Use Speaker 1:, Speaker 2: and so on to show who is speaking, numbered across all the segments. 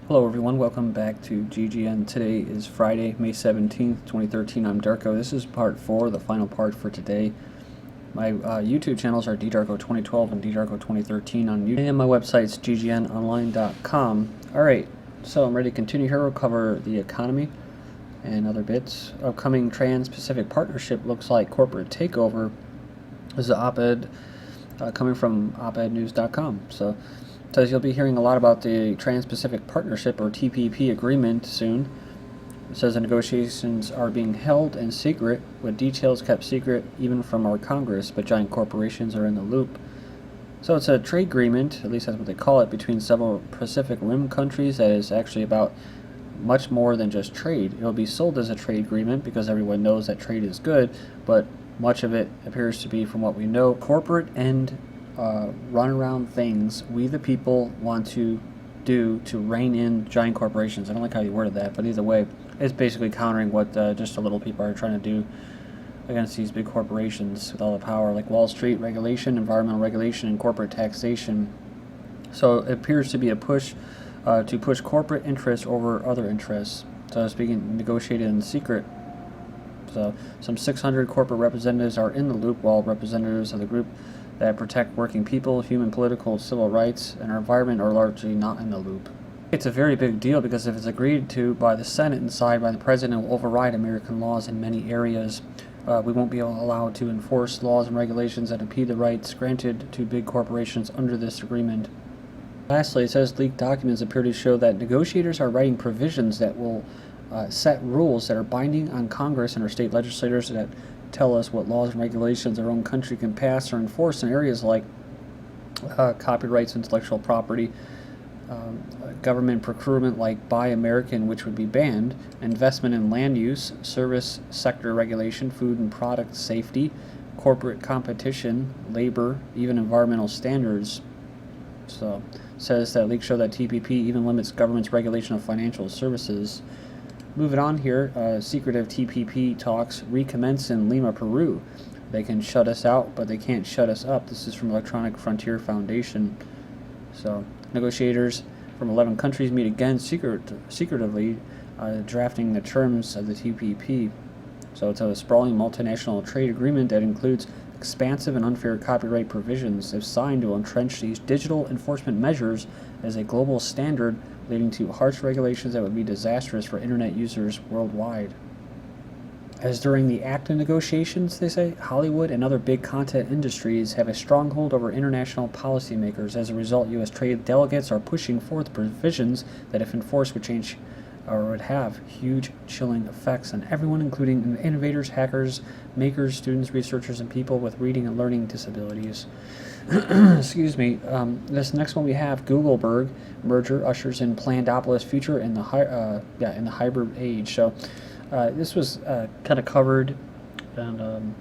Speaker 1: Hello everyone, welcome back to GGN. Today is Friday, May 17th, 2013. I'm Darko. This is part 4, the final part for today. My YouTube channels are ddarko2012 and ddarko2013 on YouTube. And my website's ggnonline.com. Alright, so I'm ready to continue here. We'll cover the economy and other bits. Upcoming Trans-Pacific Partnership looks like corporate takeover. This is an op-ed coming from opednews.com. So it says you'll be hearing a lot about the Trans-Pacific Partnership, or TPP, agreement soon. It says the negotiations are being held in secret, with details kept secret even from our Congress, but giant corporations are in the loop. So it's a trade agreement, at least that's what they call it, between several Pacific Rim countries that is actually about much more than just trade. It'll be sold as a trade agreement because everyone knows that trade is good, but much of it appears to be, from what we know, corporate and runaround things we the people want to do to rein in giant corporations. I don't like how you worded that, but either way, it's basically countering what just the little people are trying to do against these big corporations with all the power, like Wall Street regulation, environmental regulation, and corporate taxation. So it appears to be a push to push corporate interests over other interests. So it's being negotiated in secret. So some 600 corporate representatives are in the loop, while representatives of the group that protect working people, human, political, civil rights, and our environment are largely not in the loop. It's a very big deal because if it's agreed to by the Senate and signed by the President, it will override American laws in many areas. We won't be allowed to enforce laws and regulations that impede the rights granted to big corporations under this agreement. Lastly, it says leaked documents appear to show that negotiators are writing provisions that will set rules that are binding on Congress and our state legislators that tell us what laws and regulations our own country can pass or enforce in areas like copyrights, intellectual property, government procurement like Buy American, which would be banned, investment in land use, service sector regulation, food and product safety, corporate competition, labor, even environmental standards. So it says that leaks show that TPP even limits government's regulation of financial services. Moving on here, secretive TPP talks recommence in Lima, Peru. They can shut us out, but they can't shut us up. This is from Electronic Frontier Foundation. So negotiators from 11 countries meet again secretively, drafting the terms of the TPP. So it's a sprawling multinational trade agreement that includes expansive and unfair copyright provisions. If signed, it will entrench these digital enforcement measures as a global standard, leading to harsh regulations that would be disastrous for internet users worldwide. As during the ACTA negotiations, they say, Hollywood and other big content industries have a stronghold over international policymakers. As a result, U.S. trade delegates are pushing forth provisions that, if enforced, would change or would have huge chilling effects on everyone, including innovators, hackers, makers, students, researchers, and people with reading and learning disabilities. Excuse me. This next one we have Google-Berg merger ushers in Planned-Opolis future in the hybrid age. So this was kind of covered and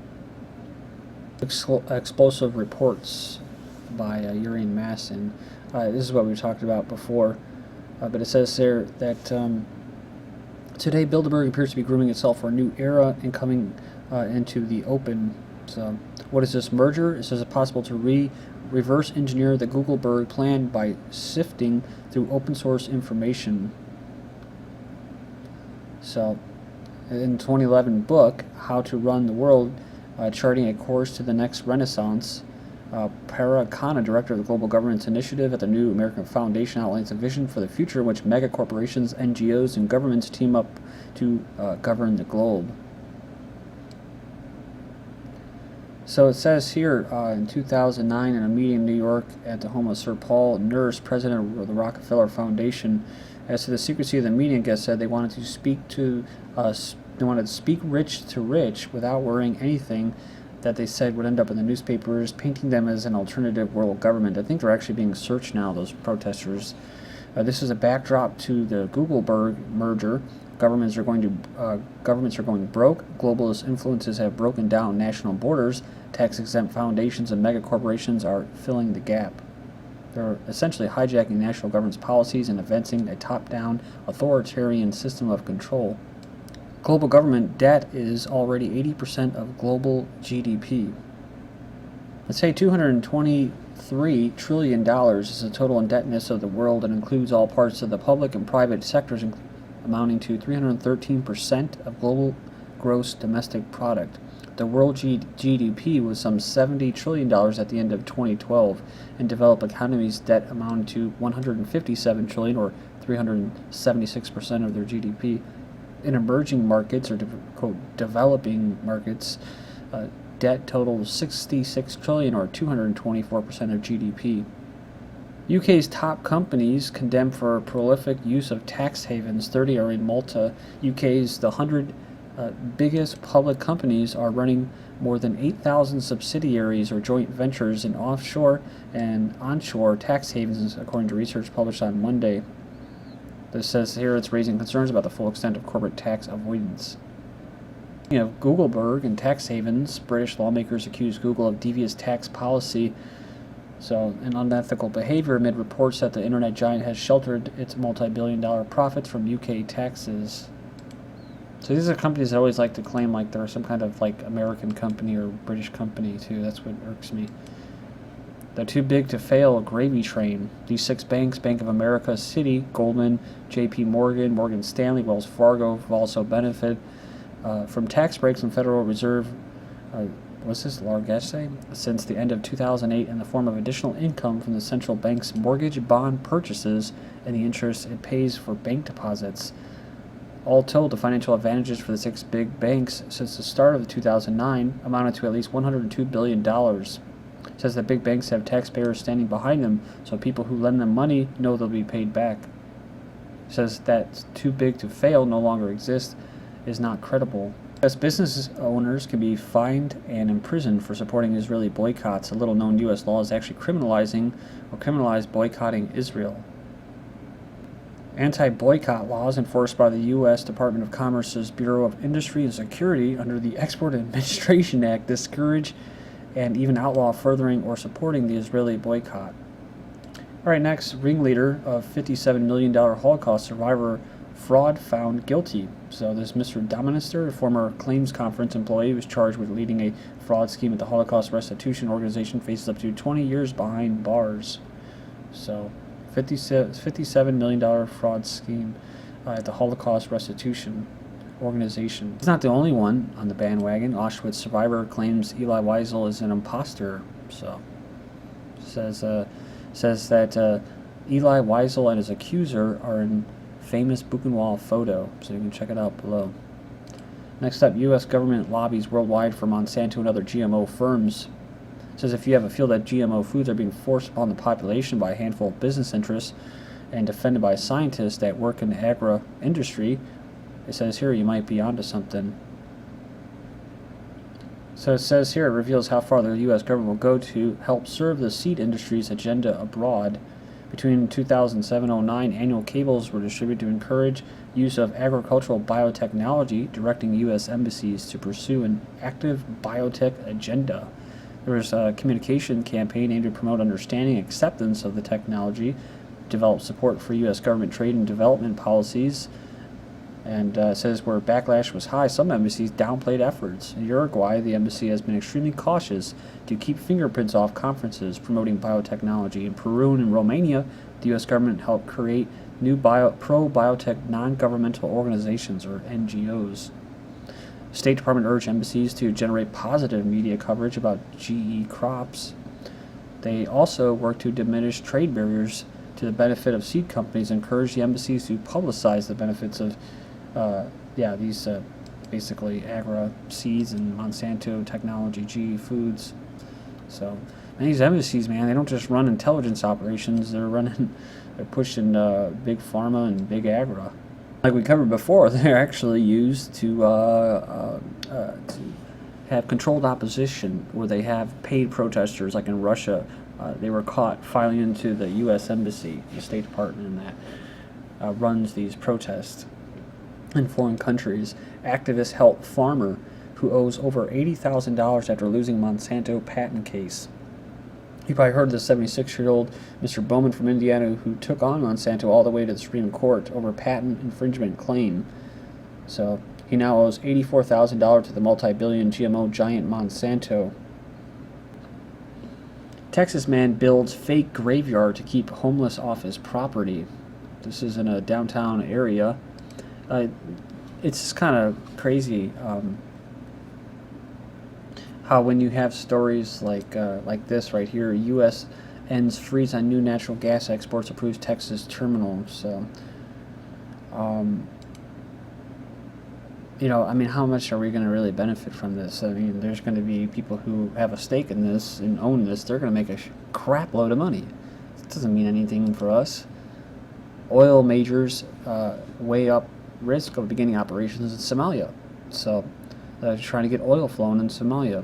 Speaker 1: explosive reports by Urian Masson. This is what we talked about before, but it says there that today Bilderberg appears to be grooming itself for a new era and coming into the open. So what is this merger? It says it's possible to reverse engineer the Google-Berg plan by sifting through open source information. So in 2011 book, How to Run the World, charting a course to the next renaissance, Para Khanna, director of the Global Governance Initiative at the New American Foundation, outlines a vision for the future in which mega corporations, NGOs, and governments team up to govern the globe. So it says here, in 2009, in a meeting in New York at the home of Sir Paul Nurse, president of the Rockefeller Foundation, as to the secrecy of the meeting, guests said they wanted to speak to us. They wanted to speak rich to rich without worrying anything that they said would end up in the newspapers, painting them as an alternative world government. I think they're actually being searched now, those protesters. This is a backdrop to the Google-Berg merger. Governments are going broke. Globalist influences have broken down national borders. Tax-exempt foundations and mega corporations are filling the gap. They're essentially hijacking national government's policies and advancing a top-down authoritarian system of control. Global government debt is already 80% of global GDP. Let's say 220 $3 trillion is the total indebtedness of the world and includes all parts of the public and private sectors, amounting to 313% of global gross domestic product. The world GDP was some $70 trillion at the end of 2012, and developed economies' debt amounted to $157 trillion, or 376% of their GDP. In emerging markets, or quote, developing markets, debt totaled $66 trillion, or 224% of GDP. UK's top companies condemned for prolific use of tax havens. 30 are in Malta. UK's the 100 biggest public companies are running more than 8,000 subsidiaries or joint ventures in offshore and onshore tax havens, according to research published on Monday. This says here it's raising concerns about the full extent of corporate tax avoidance. You know, Google-Berg and tax havens. British lawmakers accuse Google of devious tax policy, and unethical behavior, amid reports that the internet giant has sheltered its multi-billion-dollar profits from UK taxes. So these are companies that always like to claim like they're some kind of like American company or British company too. That's what irks me. The too big to fail gravy train. These 6 banks, Bank of America, Citi, Goldman, J.P. Morgan, Morgan Stanley, Wells Fargo, have also benefited from tax breaks from Federal Reserve largesse since the end of 2008 in the form of additional income from the central bank's mortgage bond purchases and the interest it pays for bank deposits. All told, the financial advantages for the 6 big banks since the start of 2009 amounted to at least $102 billion. It says that big banks have taxpayers standing behind them, so people who lend them money know they'll be paid back. It says that too big to fail no longer exists is not credible. As business owners can be fined and imprisoned for supporting Israeli boycotts. A little-known U.S. law is actually criminalized boycotting Israel. Anti-boycott laws enforced by the U.S. Department of Commerce's Bureau of Industry and Security under the Export Administration Act discourage and even outlaw furthering or supporting the Israeli boycott. All right, next, Ringleader of $57 million Holocaust survivor fraud found guilty. So this Mr. Dominister, a former claims conference employee, was charged with leading a fraud scheme at the Holocaust Restitution Organization, faces up to 20 years behind bars. So $57 million fraud scheme at the Holocaust Restitution Organization. It's not the only one on the bandwagon. Auschwitz survivor claims Elie Wiesel is an impostor. So says that Elie Wiesel and his accuser are in famous Buchenwald photo, so you can check it out below. Next up, U.S. government lobbies worldwide for Monsanto and other GMO firms. It says if you ever feel that GMO foods are being forced upon the population by a handful of business interests and defended by scientists that work in the agro-industry, it says here you might be onto something. So it says here, it reveals how far the U.S. government will go to help serve the seed industry's agenda abroad. Between 2007-09, annual cables were distributed to encourage use of agricultural biotechnology, directing U.S. embassies to pursue an active biotech agenda. There was a communication campaign aimed to promote understanding and acceptance of the technology, develop support for U.S. government trade and development policies, and says where backlash was high, some embassies downplayed efforts. In Uruguay, the embassy has been extremely cautious to keep fingerprints off conferences promoting biotechnology. In Peru and in Romania, the U.S. government helped create new pro-biotech non-governmental organizations, or NGOs. The State Department urged embassies to generate positive media coverage about GE crops. They also work to diminish trade barriers to the benefit of seed companies, and encourage the embassies to publicize the benefits of these basically agri seeds and Monsanto technology, GE foods. So these embassies, man, they don't just run intelligence operations. They're pushing big pharma and big agri. Like we covered before, they're actually used to have controlled opposition, where they have paid protesters. Like in Russia, they were caught filing into the U.S. Embassy, the State Department, that runs these protests in foreign countries. Activists help farmer who owes over $80,000 after losing Monsanto patent case. You probably heard of the 76-year-old Mr. Bowman from Indiana who took on Monsanto all the way to the Supreme Court over patent infringement claim. So he now owes $84,000 to the multi-billion GMO giant Monsanto. Texas man builds fake graveyard to keep homeless off his property. This is in a downtown area. It's kind of crazy how when you have stories like this right here, U.S. ends freeze on new natural gas exports, approves Texas terminal. So, you know, I mean, how much are we going to really benefit from this? I mean, there's going to be people who have a stake in this and own this. They're going to make a crap load of money. It doesn't mean anything for us. Oil majors weigh up risk of beginning operations in Somalia. So, trying to get oil flowing in Somalia.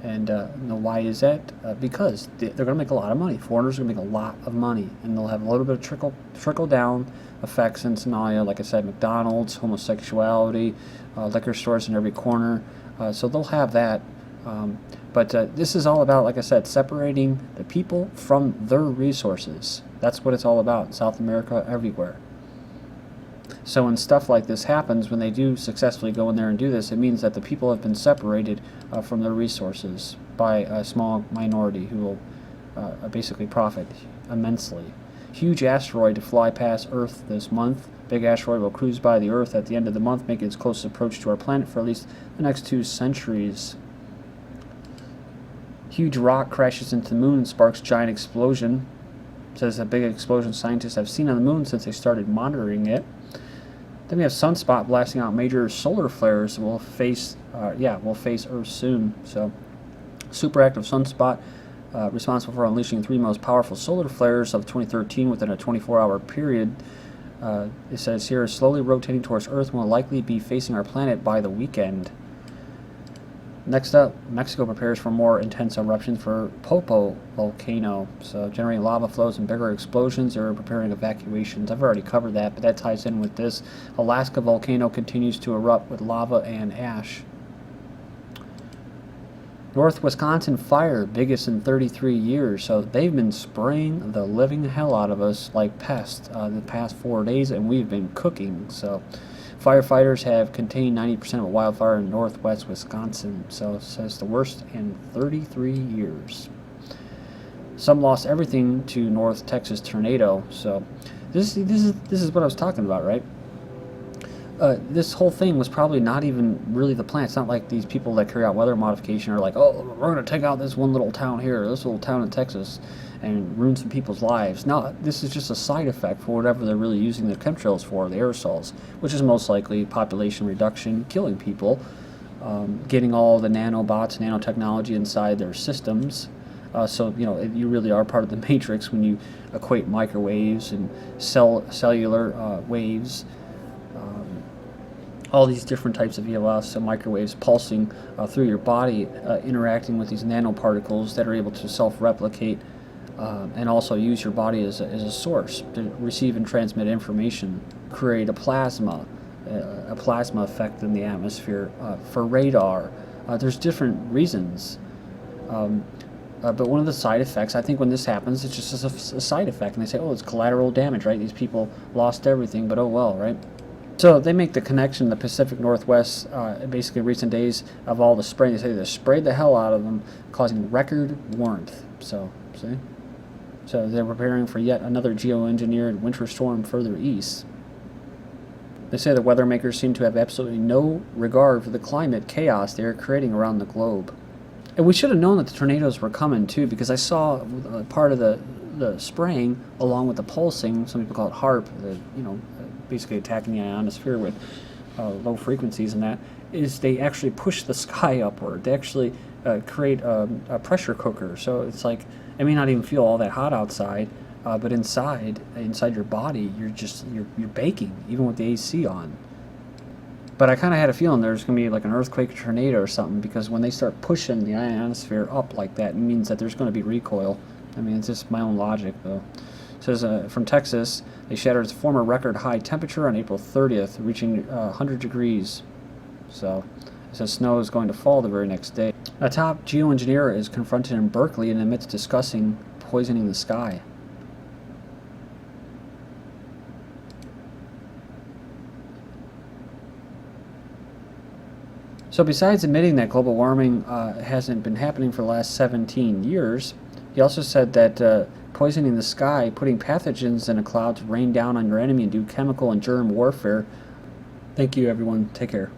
Speaker 1: And you know, why is that? Because they're going to make a lot of money. Foreigners are going to make a lot of money, and they'll have a little bit of trickle down effects in Somalia. Like I said, McDonald's, homosexuality, liquor stores in every corner. So they'll have that. But this is all about, like I said, separating the people from their resources. That's what it's all about. South America, everywhere. So when stuff like this happens, when they do successfully go in there and do this, it means that the people have been separated from their resources by a small minority who will basically profit immensely. Huge asteroid to fly past Earth this month. Big asteroid will cruise by the Earth at the end of the month, making its closest approach to our planet for at least the next 2 centuries. Huge rock crashes into the moon and sparks giant explosion. Says a big explosion scientists have seen on the moon since they started monitoring it. Then we have sunspot blasting out major solar flares. Will face Earth soon. So, superactive sunspot responsible for unleashing 3 most powerful solar flares of 2013 within a 24-hour period. It says here, slowly rotating towards Earth and will likely be facing our planet by the weekend. Next up, Mexico prepares for more intense eruptions for Popo volcano. So generating lava flows and bigger explosions. They're preparing evacuations. I've already covered that, but that ties in with this. Alaska volcano continues to erupt with lava and ash. North Wisconsin fire, biggest in 33 years. So they've been spraying the living hell out of us like pests the past 4 days, and we've been cooking. So firefighters have contained 90% of a wildfire in northwest Wisconsin. So it says the worst in 33 years. Some lost everything to North Texas tornado. So this is what I was talking about, right? This whole thing was probably not even really the plan. It's not like these people that carry out weather modification are like, oh, we're going to take out this one little town here, this little town in Texas, and ruin some people's lives. No, this is just a side effect for whatever they're really using the chemtrails for, the aerosols, which is most likely population reduction, killing people, getting all the nanobots, nanotechnology inside their systems. So, you know, you really are part of the matrix when you equate microwaves and cellular waves. All these different types of ELS, so microwaves pulsing through your body, interacting with these nanoparticles that are able to self-replicate and also use your body as a source to receive and transmit information, create a plasma effect in the atmosphere for radar. There's different reasons. But one of the side effects, I think when this happens, it's just a side effect. And they say, oh, it's collateral damage, right? These people lost everything, but oh well, right? So they make the connection, the Pacific Northwest, basically recent days of all the spraying. They say they sprayed the hell out of them, causing record warmth. So, see? So they're preparing for yet another geo-engineered winter storm further east. They say the weather makers seem to have absolutely no regard for the climate chaos they are creating around the globe. And we should have known that the tornadoes were coming too, because I saw part of the spraying along with the pulsing. Some people call it HARP, basically attacking the ionosphere with low frequencies, and that is they actually push the sky upward. They actually create a pressure cooker. So it's like it may not even feel all that hot outside, but inside your body, you're baking even with the AC on. But I kind of had a feeling there's going to be like an earthquake, or tornado, or something, because when they start pushing the ionosphere up like that, it means that there's going to be recoil. I mean, it's just my own logic, though. It says from Texas, they shattered its former record high temperature on April 30th, reaching 100 degrees. So it says snow is going to fall the very next day. A top geoengineer is confronted in Berkeley and admits discussing poisoning the sky. So besides admitting that global warming hasn't been happening for the last 17 years, He also said that poisoning the sky, putting pathogens in a cloud to rain down on your enemy and do chemical and germ warfare. Thank you, everyone. Take care.